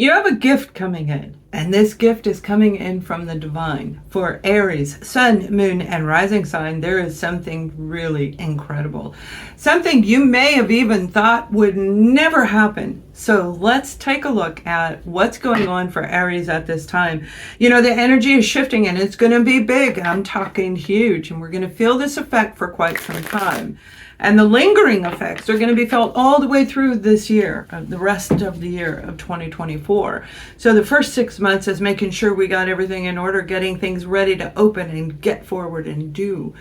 You have a gift coming in, and this gift is coming in from the divine. For Aries, sun, moon, and rising sign, there is something really incredible. Something you may have even thought would never happen. So let's take a look at what's going on for Aries at this time. You know, the energy is shifting and it's going to be big. I'm talking huge, and we're going to feel this effect for quite some time. And the lingering effects are going to be felt all the way through this year, the rest of the year of 2024. So the first 6 months is making sure we got everything in order, getting things ready to open and get forward and do.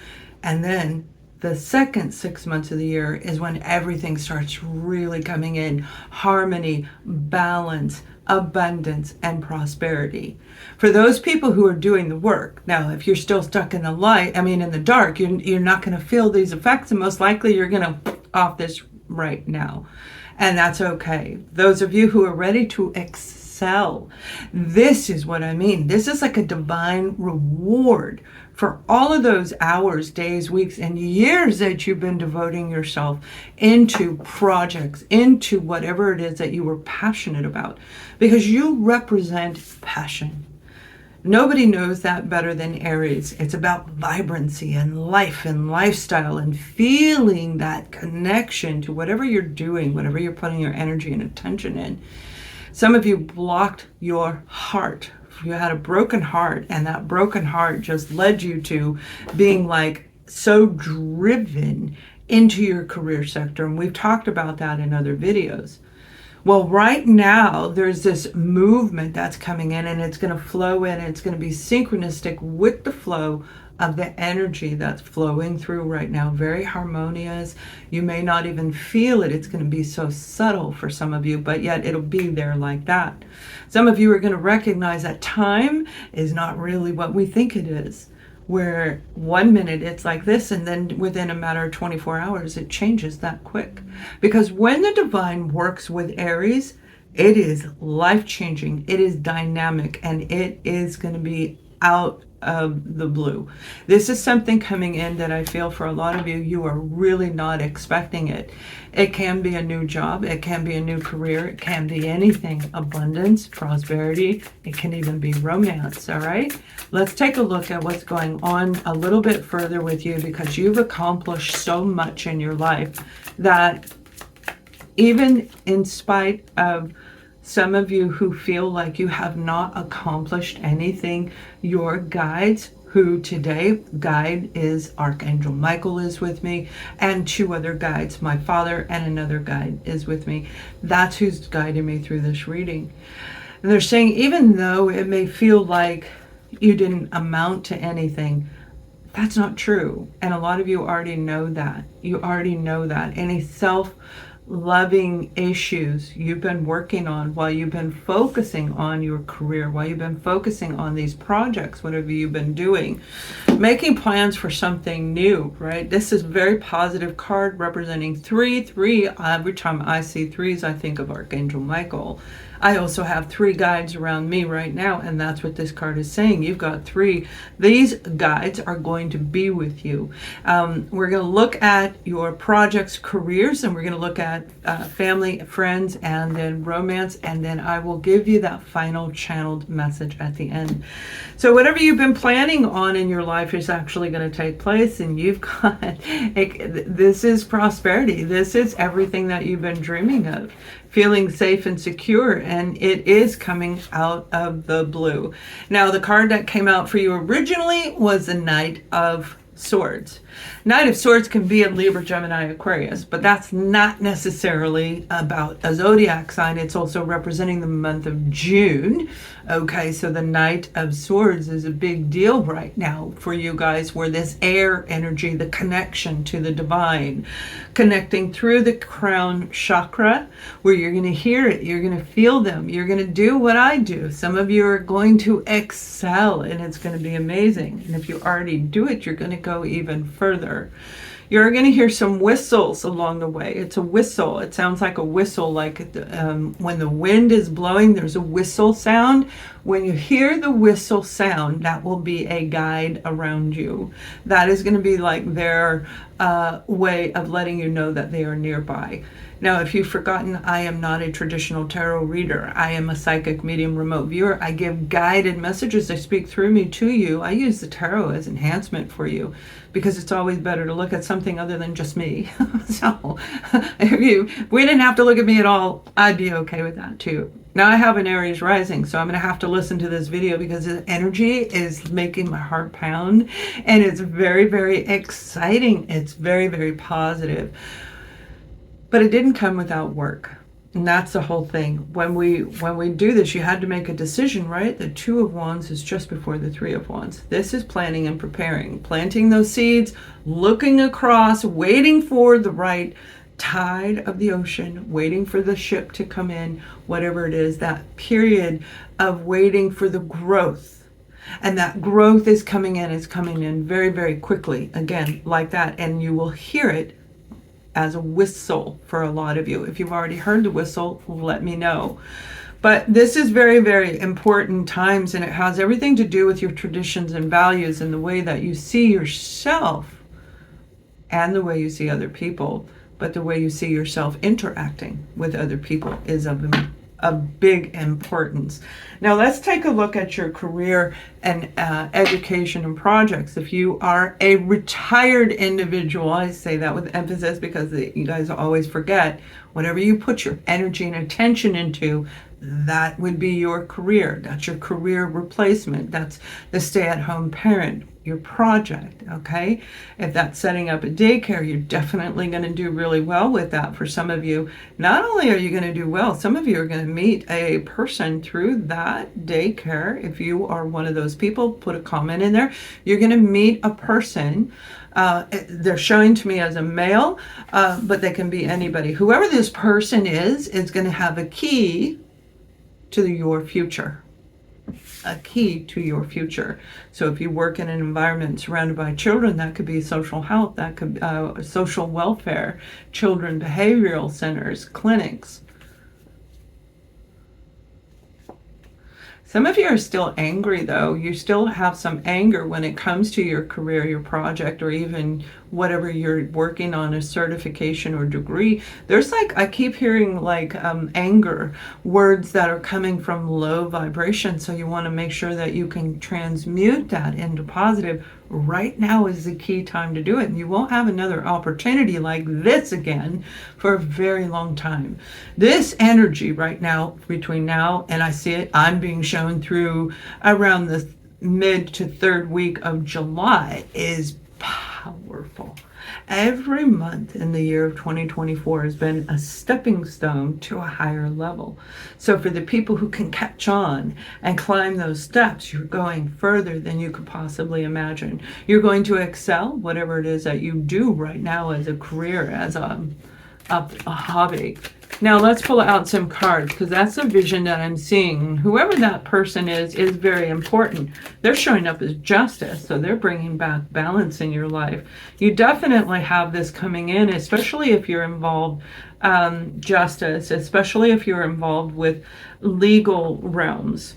And then the second 6 months of the year is when everything starts really coming in. Harmony, balance, abundance, and prosperity. For those people who are doing the work, now if you're still stuck in the in the dark, you're not going to feel these effects, and most likely you're going to off this right now. And that's okay. Those of you who are ready to excel, this is what I mean. This is like a divine reward for all of those hours, days, weeks, and years that you've been devoting yourself into projects, into whatever it is that you were passionate about, because you represent passion. Nobody knows that better than Aries. It's about vibrancy and life and lifestyle and feeling that connection to whatever you're doing, whatever you're putting your energy and attention in. Some of you blocked your heart. You had a broken heart, and that broken heart just led you to being like so driven into your career sector. And we've talked about that in other videos. Well, right now, there's this movement that's coming in, and it's going to flow in. It's going to be synchronistic with the flow of the energy that's flowing through right now. Very harmonious. You may not even feel it. It's going to be so subtle for some of you, but yet it'll be there like that. Some of you are going to recognize that time is not really what we think it is. Where 1 minute it's like this, and then within a matter of 24 hours it changes that quick. Because when the divine works with Aries, it is life-changing, it is dynamic, and it is going to be out of the blue. This is something coming in that I feel for a lot of you, you are really not expecting it. It can be a new job, it can be a new career, it can be anything. Abundance, prosperity, it can even be romance, all right? Let's take a look at what's going on a little bit further with you, because you've accomplished so much in your life that even in spite of some of you who feel like you have not accomplished anything, your guides, who today guide is Archangel Michael is with me, and 2 other guides, my father and another guide is with me. That's who's guiding me through this reading. And they're saying, even though it may feel like you didn't amount to anything, that's not true. And a lot of you already know that. You already know that. Any self-loving issues you've been working on while you've been focusing on your career, while you've been focusing on these projects, whatever you've been doing, making plans for something new, right? This is a very positive card representing 3. Every time I see 3s, I think of Archangel Michael. I also have 3 guides around me right now, and that's what this card is saying. You've got 3. These guides are going to be with you. We're going to look at your projects, careers, and we're going to look at family, friends, and then romance, and then I will give you that final channeled message at the end. So whatever you've been planning on in your life is actually going to take place, and you've got, this is prosperity. This is everything that you've been dreaming of. Feeling safe and secure, and it is coming out of the blue. Now, the card that came out for you originally was the Knight of Swords. Knight of Swords can be a Libra, Gemini, Aquarius, but that's not necessarily about a zodiac sign. It's also representing the month of June. Okay, so the Knight of Swords is a big deal right now for you guys, where this air energy, the connection to the divine, connecting through the crown chakra, where you're going to hear it, you're going to feel them, you're going to do what I do. Some of you are going to excel, and it's going to be amazing. And if you already do it, you're going to go even further. You're going to hear some whistles along the way. It's a whistle. It sounds like a whistle, like when the wind is blowing, there's a whistle sound. When you hear the whistle sound, that will be a guide around you. That is going to be like their way of letting you know that they are nearby. Now, if you've forgotten, I am not a traditional tarot reader. I am a psychic medium remote viewer. I give guided messages. They speak through me to you. I use the tarot as enhancement for you because it's always better to look at something other than just me. So if we didn't have to look at me at all, I'd be okay with that too. Now I have an Aries rising, so I'm going to have to listen to this video because the energy is making my heart pound, and it's very, very exciting. It's very, very positive. But it didn't come without work. And that's the whole thing. When we do this, you had to make a decision, right? The Two of Wands is just before the Three of Wands. This is planning and preparing, planting those seeds, looking across, waiting for the right tide of the ocean, waiting for the ship to come in, whatever it is, that period of waiting for the growth. And that growth is coming in very, very quickly, again, like that. And you will hear it as a whistle for a lot of you. If you've already heard the whistle, let me know. But this is very, very important times, and it has everything to do with your traditions and values and the way that you see yourself and the way you see other people. But the way you see yourself interacting with other people is of big importance. Now let's take a look at your career and education and projects. If you are a retired individual, I say that with emphasis because you guys always forget, whatever you put your energy and attention into, that would be your career. That's your career replacement. That's the stay-at-home parent, your project, okay? If that's setting up a daycare, you're definitely going to do really well with that. For some of you, not only are you going to do well, some of you are going to meet a person through that daycare. If you are one of those people, put a comment in there. You're going to meet a person. They're showing to me as a male, but they can be anybody. Whoever this person is going to have a key to your future. A key to your future. So if you work in an environment surrounded by children, that could be social health, that could social welfare, children behavioral centers, clinics. Some of you are still angry though. You still have some anger when it comes to your career, your project, or even whatever you're working on, a certification or degree. There's I keep hearing anger, words that are coming from low vibration. So you want to make sure that you can transmute that into positive. Right now is the key time to do it. And you won't have another opportunity like this again for a very long time. This energy right now, between now and I see it, I'm being shown through around the mid to third week of July, is powerful. Every month in the year of 2024 has been a stepping stone to a higher level. So for the people who can catch on and climb those steps, you're going further than you could possibly imagine. You're going to excel, whatever it is that you do right now as a career, as a hobby. Now let's pull out some cards, because that's the vision that I'm seeing. Whoever that person is very important. They're showing up as justice, so they're bringing back balance in your life. You definitely have this coming in, especially if you're involved, justice, especially if you're involved with legal realms.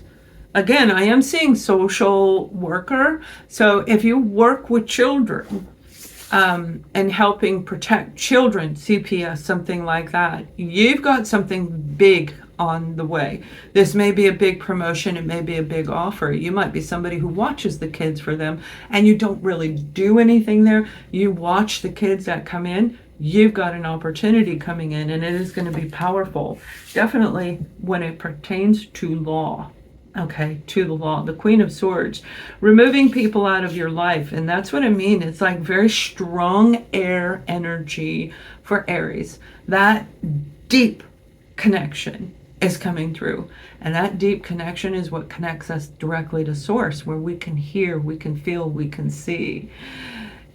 Again, I am seeing social worker. So if you work with children, and helping protect children, CPS, something like that, you've got something big on the way. This may be a big promotion, it may be a big offer. You might be somebody who watches the kids for them, and you don't really do anything there. You watch the kids that come in. You've got an opportunity coming in, and it is going to be powerful. Definitely when it pertains to law. Okay, to the law, the Queen of Swords, removing people out of your life. And that's what I mean. It's like very strong air energy for Aries. That deep connection is coming through. And that deep connection is what connects us directly to source, where we can hear, we can feel, we can see.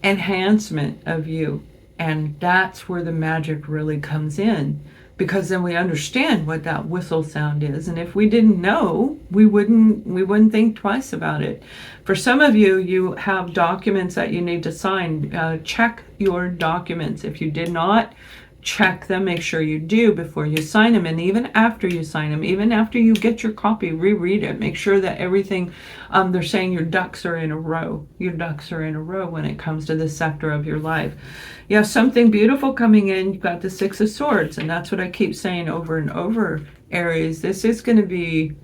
Enhancement of you. And that's where the magic really comes in. Because then we understand what that whistle sound is. And if we didn't know, we wouldn't think twice about it. For some of you, you have documents that you need to sign. Check your documents. If you did not check them, make sure you do before you sign them. And even after you sign them, even after you get your copy, reread it, make sure that everything, they're saying your ducks are in a row. Your ducks are in a row when it comes to this sector of your life. You have something beautiful coming in. You've got the Six of Swords, and that's what I keep saying over and over, Aries. This is going to be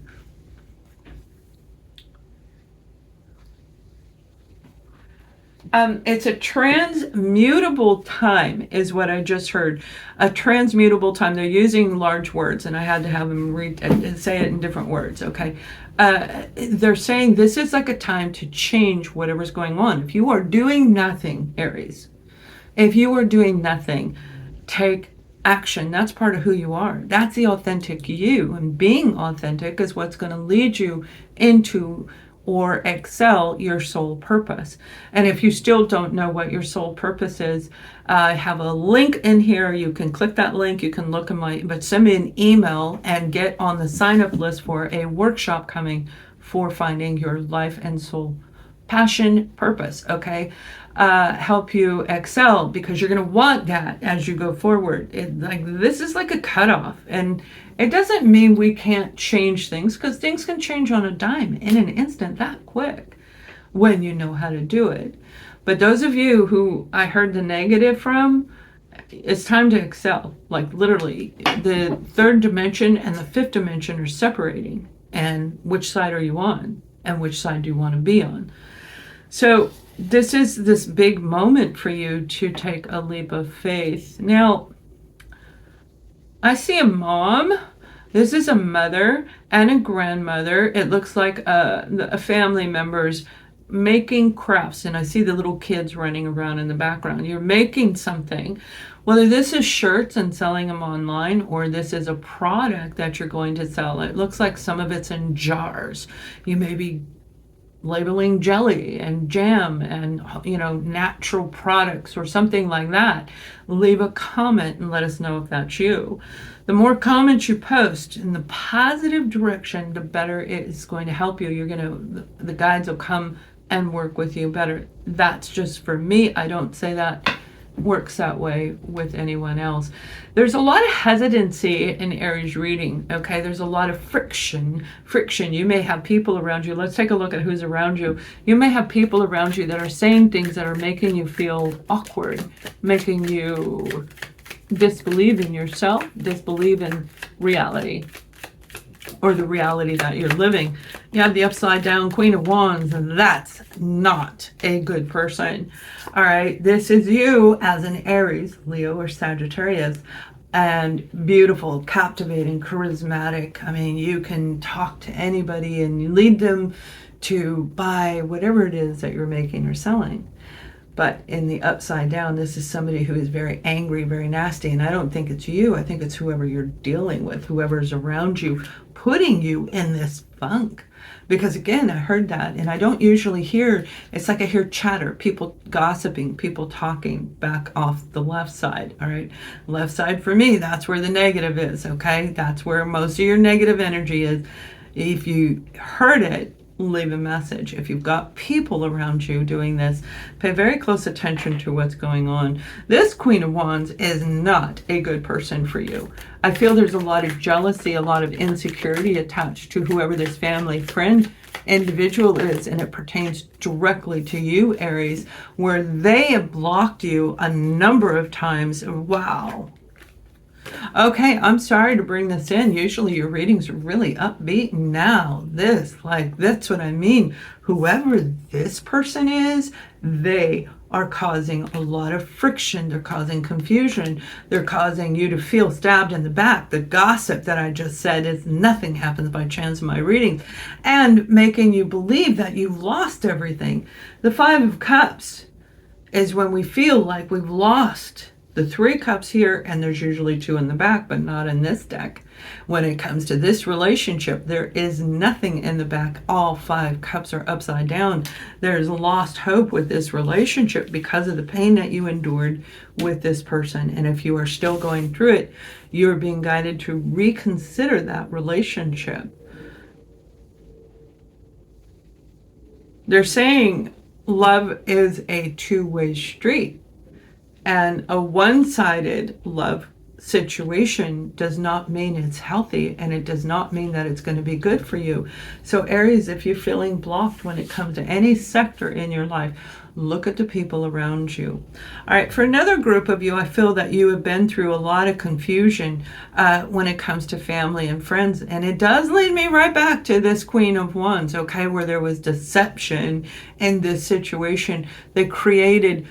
it's a transmutable time is what I just heard. A transmutable time. They're using large words, and I had to have them say it in different words, okay? They're saying this is like a time to change whatever's going on. If you are doing nothing, Aries, if you are doing nothing, take action. That's part of who you are. That's the authentic you. And being authentic is what's going to lead you into or excel your soul purpose. And if you still don't know what your soul purpose is, I have a link in here. You can click that link. You can look at but send me an email and get on the sign up list for a workshop coming for finding your life and soul passion purpose. Okay. Help you excel, because you're going to want that as you go forward. This is like a cutoff, and it doesn't mean we can't change things, because things can change on a dime in an instant, that quick, when you know how to do it. But those of you who I heard the negative from, it's time to excel. Like literally, the third dimension and the fifth dimension are separating, and which side are you on, and which side do you want to be on? So this is this big moment for you to take a leap of faith. Now, I see a mom. This is a mother and a grandmother. It looks like a family members making crafts, and I see the little kids running around in the background. You're making something, whether this is shirts and selling them online, or this is a product that you're going to sell. It looks like some of it's in jars. You may be labeling jelly and jam and, natural products or something like that. Leave a comment and let us know if that's you. The more comments you post in the positive direction, the better it is going to help you. The guides will come and work with you better. That's just for me. I don't say that works that way with anyone else. There's a lot of hesitancy in Aries reading, okay? There's a lot of friction. You may have people around you. Let's take a look at who's around you. You may have people around you that are saying things that are making you feel awkward, making you disbelieve in yourself, disbelieve in reality, or the reality that you're living. You have the upside down Queen of Wands, and that's not a good person. All right, this is you as an Aries, Leo, or Sagittarius, and beautiful, captivating, charismatic. I mean, you can talk to anybody and you lead them to buy whatever it is that you're making or selling. But in the upside down, this is somebody who is very angry, very nasty. And I don't think it's you. I think it's whoever you're dealing with, whoever's around you, putting you in this funk. Because again, I heard that, and I don't usually hear, it's like I hear chatter, people gossiping, people talking back off the left side, all right? Left side for me, that's where the negative is, okay? That's where most of your negative energy is. If you heard it, leave a message. If you've got people around you doing this, pay very close attention to what's going on. This Queen of Wands is not a good person for you. I feel there's a lot of jealousy, a lot of insecurity attached to whoever this family, friend, individual is, and it pertains directly to you, Aries, where they have blocked you a number of times. Wow. Okay, I'm sorry to bring this in. Usually your readings are really upbeat. Now that's what I mean. Whoever this person is, they are causing a lot of friction. They're causing confusion. They're causing you to feel stabbed in the back. The gossip that I just said is nothing happens by chance in my readings, and making you believe that you've lost everything. The Five of Cups is when we feel like we've lost. The Three Cups here, and there's usually two in the back, but not in this deck. When it comes to this relationship, there is nothing in the back. All five cups are upside down. There's lost hope with this relationship because of the pain that you endured with this person. And if you are still going through it, you're being guided to reconsider that relationship. They're saying love is a two-way street. And a one-sided love situation does not mean it's healthy, and it does not mean that it's going to be good for you. So Aries, if you're feeling blocked when it comes to any sector in your life, look at the people around you. All right, for another group of you, I feel that you have been through a lot of confusion when it comes to family and friends. And it does lead me right back to this Queen of Wands, okay, where there was deception in this situation that created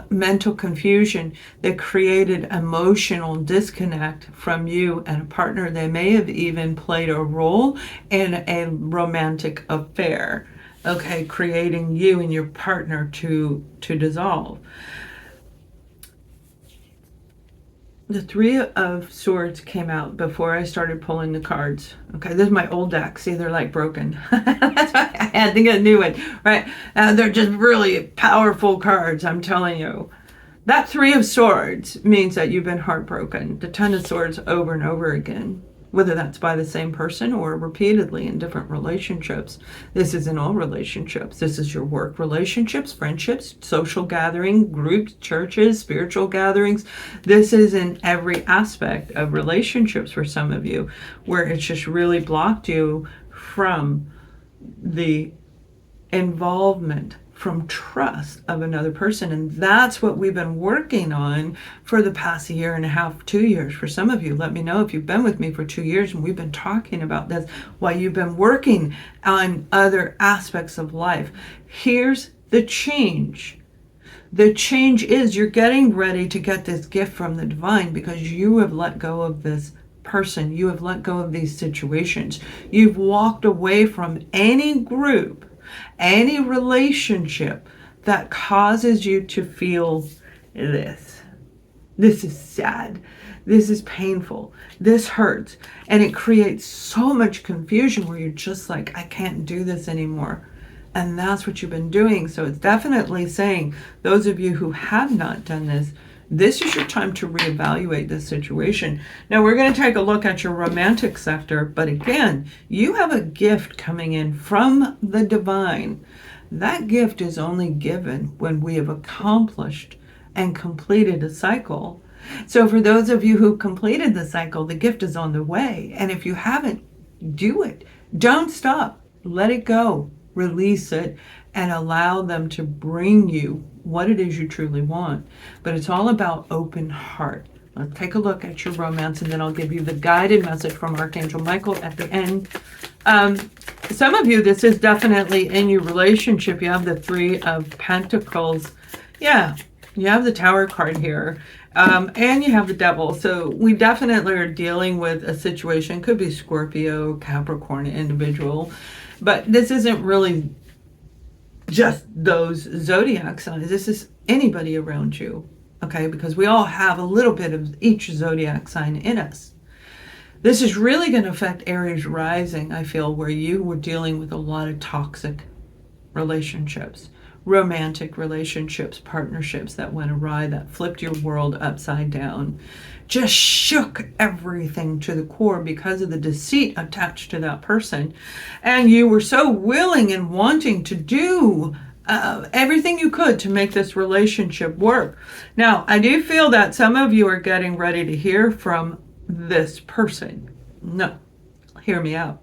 mental confusion, that created emotional disconnect from you and a partner. They may have even played a role in a romantic affair, okay, creating you and your partner to dissolve. The Three of Swords came out before I started pulling the cards. Okay, this is my old deck. See, they're like broken. That's why I had to get a new one, right? They're just really powerful cards, I'm telling you. That Three of Swords means that you've been heartbroken. The Ten of Swords over and over again, whether that's by the same person or repeatedly in different relationships. This is in all relationships. This is your work relationships, friendships, social gathering, groups, churches, spiritual gatherings. This is in every aspect of relationships for some of you, where it's just really blocked you from the involvement, from trust of another person. And that's what we've been working on for the past year and a half, 2 years. For some of you, let me know if you've been with me for 2 years and we've been talking about this, while you've been working on other aspects of life. Here's the change. The change is you're getting ready to get this gift from the divine because you have let go of this person. You have let go of these situations. You've walked away from any group, any relationship that causes you to feel this. This is sad. This is painful. This hurts. And it creates so much confusion where you're just like, I can't do this anymore. And that's what you've been doing. So it's definitely saying, those of you who have not done this, this is your time to reevaluate this situation. Now we're going to take a look at your romantic sector, but again, you have a gift coming in from the divine. That gift is only given when we have accomplished and completed a cycle. So for those of you who completed the cycle, the gift is on the way. And if you haven't, do it. Don't stop. Let it go. Release it and allow them to bring you what it is you truly want. But it's all about open heart. Let's take a look at your romance, and then I'll give you the guided message from Archangel Michael at the end. Some of you, this is definitely in your relationship. You have the Three of Pentacles. Yeah, you have the Tower card here. And you have the Devil. So we definitely are dealing with a situation. Could be Scorpio, Capricorn individual. But this isn't really just those zodiac signs. This is anybody around you, okay? Because we all have a little bit of each zodiac sign in us. This is really going to affect Aries rising, I feel, where you were dealing with a lot of toxic relationships, romantic relationships, partnerships that went awry, that flipped your world upside down, just shook everything to the core because of the deceit attached to that person. And you were so willing and wanting to do everything you could to make this relationship work. Now, I do feel that some of you are getting ready to hear from this person. No, hear me out.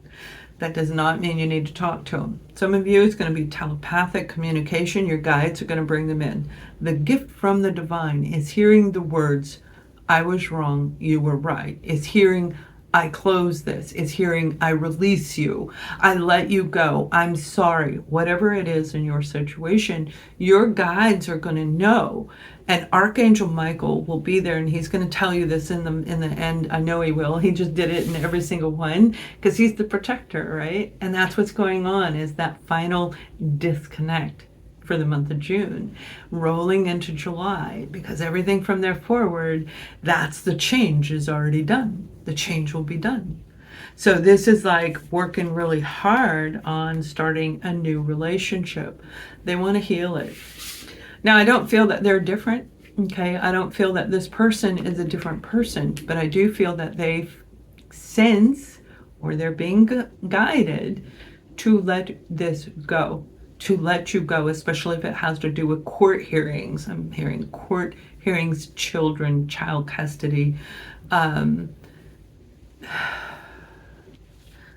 That does not mean you need to talk to them. Some of you, it's going to be telepathic communication. Your guides are going to bring them in. The gift from the divine is hearing the words, I was wrong, you were right. Is hearing, I close this. Is hearing, I release you. I let you go. I'm sorry. Whatever it is in your situation, your guides are going to know. And Archangel Michael will be there, and he's going to tell you this in the end. I know he will. He just did it in every single one because he's the protector, right? And that's what's going on, is that final disconnect for the month of June, rolling into July, because everything from there forward, that's the change is already done. The change will be done. So this is like working really hard on starting a new relationship. They want to heal it. Now, I don't feel that they're different, okay? I don't feel that this person is a different person, but I do feel that they sense, or they're being guided to let this go, to let you go, especially if it has to do with court hearings. I'm hearing court hearing children, child custody. It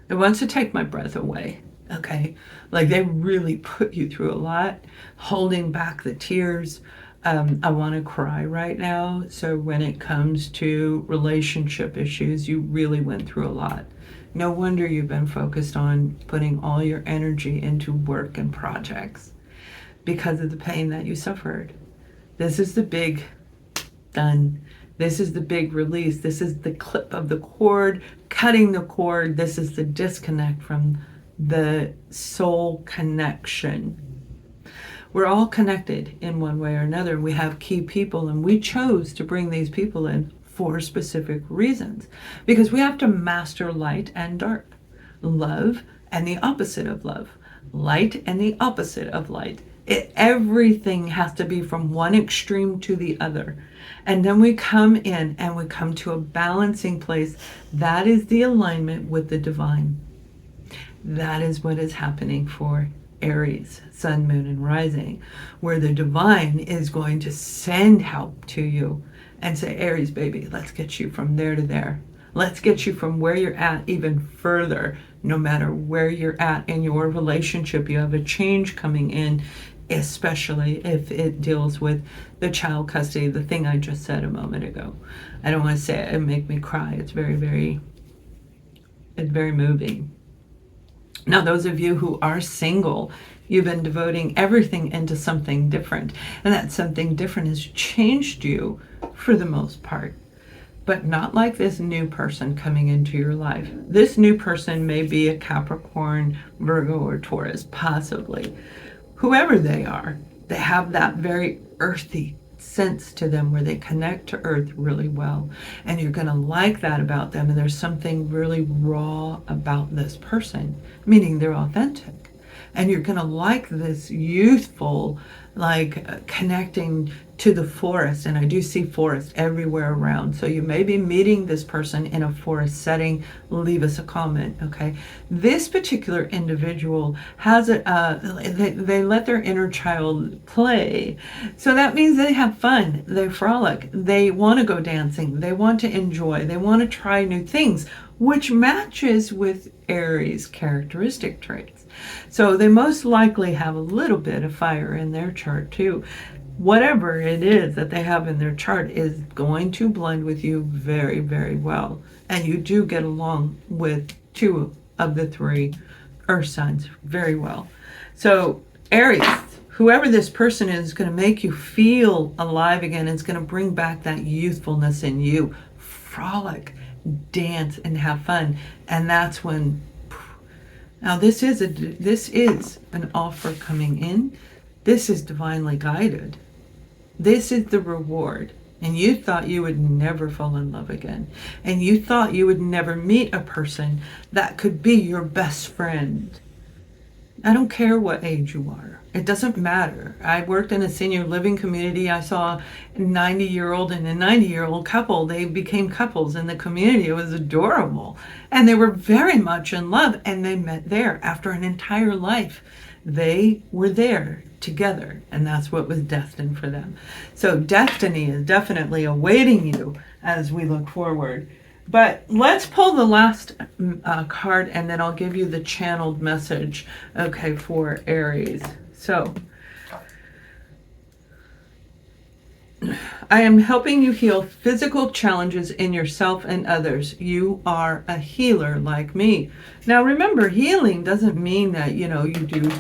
wants to take my breath away, okay? Like, they really put you through a lot, holding back the tears. I want to cry right now. So when it comes to relationship issues, you really went through a lot. No wonder you've been focused on putting all your energy into work and projects because of the pain that you suffered. This is the big done. This is the big release. This is the clip of the cord, cutting the cord. This is the disconnect from the soul connection. We're all connected in one way or another. We have key people, and we chose to bring these people in for specific reasons because we have to master light and dark, love and the opposite of love, light and the opposite of light. Everything has to be from one extreme to the other. And then we come in and we come to a balancing place. That is the alignment with the divine. That is what is happening for Aries, sun, moon, and rising, where the divine is going to send help to you and say, Aries, baby, let's get you from there to there. Let's get you from where you're at even further. No matter where you're at in your relationship, you have a change coming in, especially if it deals with the child custody, the thing I just said a moment ago. I don't want to say it and make me cry. It's very moving. Now, those of you who are single, you've been devoting everything into something different. And that something different has changed you for the most part. But not like this new person coming into your life. This new person may be a Capricorn, Virgo, or Taurus, possibly. Whoever they are, they have that very earthy sense to them where they connect to earth really well. And you're going to like that about them. And there's something really raw about this person, meaning they're authentic. And you're going to like this youthful, like connecting to the forest. And I do see forest everywhere around. So you may be meeting this person in a forest setting. Leave us a comment, okay? This particular individual has they let their inner child play. So that means they have fun. They frolic. They want to go dancing. They want to enjoy. They want to try new things, which matches with Aries characteristic traits. So they most likely have a little bit of fire in their chart too. Whatever it is that they have in their chart is going to blend with you very, very well. And you do get along with two of the three earth signs very well. So Aries, whoever this person is going to make you feel alive again. It's going to bring back that youthfulness in you. Frolic, dance, and have fun. And that's when... Now this is an offer coming in. This is divinely guided. This is the reward. And you thought you would never fall in love again. And you thought you would never meet a person that could be your best friend. I don't care what age you are. It doesn't matter. I worked in a senior living community. I saw a 90-year-old and a 90-year-old couple. They became couples in the community. It was adorable. And they were very much in love. And they met there after an entire life. They were there together. And that's what was destined for them. So destiny is definitely awaiting you as we look forward. But let's pull the last card, and then I'll give you the channeled message, okay, for Aries. So, I am helping you heal physical challenges in yourself and others. You are a healer like me. Now, remember, healing doesn't mean that, you do,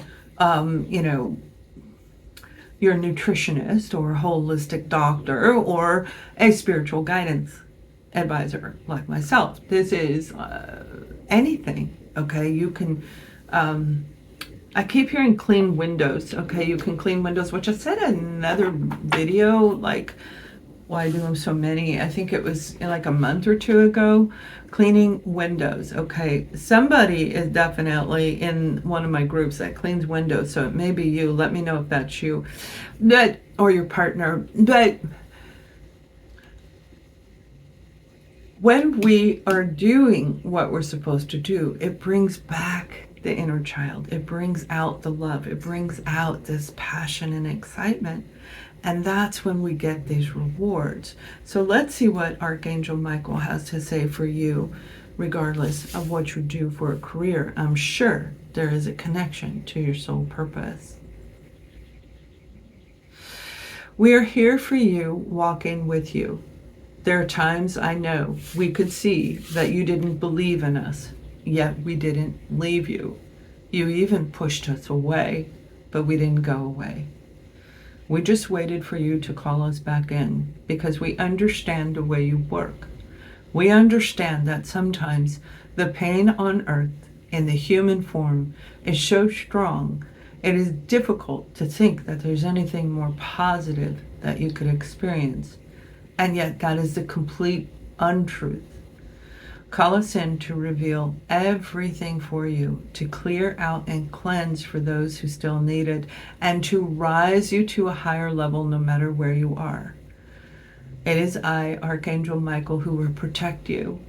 you're a nutritionist or a holistic doctor or a spiritual guidance advisor like myself. This is anything, okay? You can I keep hearing clean windows, okay? You can clean windows, which I said in another video, like, why do them so many? I think it was like a month or two ago. Cleaning windows, okay? Somebody is definitely in one of my groups that cleans windows, so it may be you. Let me know if that's you, or your partner. But when we are doing what we're supposed to do, it brings back the inner child. It brings out the love. It brings out this passion and excitement. And that's when we get these rewards. So let's see what Archangel Michael has to say for you, regardless of what you do for a career. I'm sure there is a connection to your soul purpose. We are here for you, walking with you. There are times I know we could see that you didn't believe in us, yet we didn't leave you. You even pushed us away, but we didn't go away. We just waited for you to call us back in because we understand the way you work. We understand that sometimes the pain on earth in the human form is so strong, it is difficult to think that there's anything more positive that you could experience. And yet that is the complete untruth. Call us in to reveal everything for you, to clear out and cleanse for those who still need it, and to rise you to a higher level no matter where you are. It is I, Archangel Michael, who will protect you.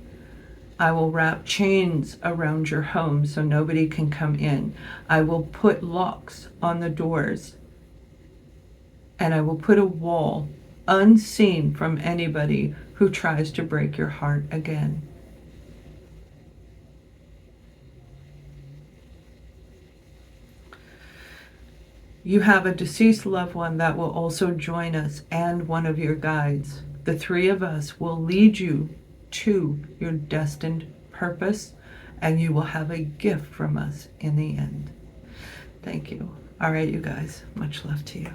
I will wrap chains around your home so nobody can come in. I will put locks on the doors, and I will put a wall unseen from anybody who tries to break your heart again. You have a deceased loved one that will also join us, and one of your guides. The three of us will lead you to your destined purpose, and you will have a gift from us in the end. Thank you. All right, you guys, much love to you.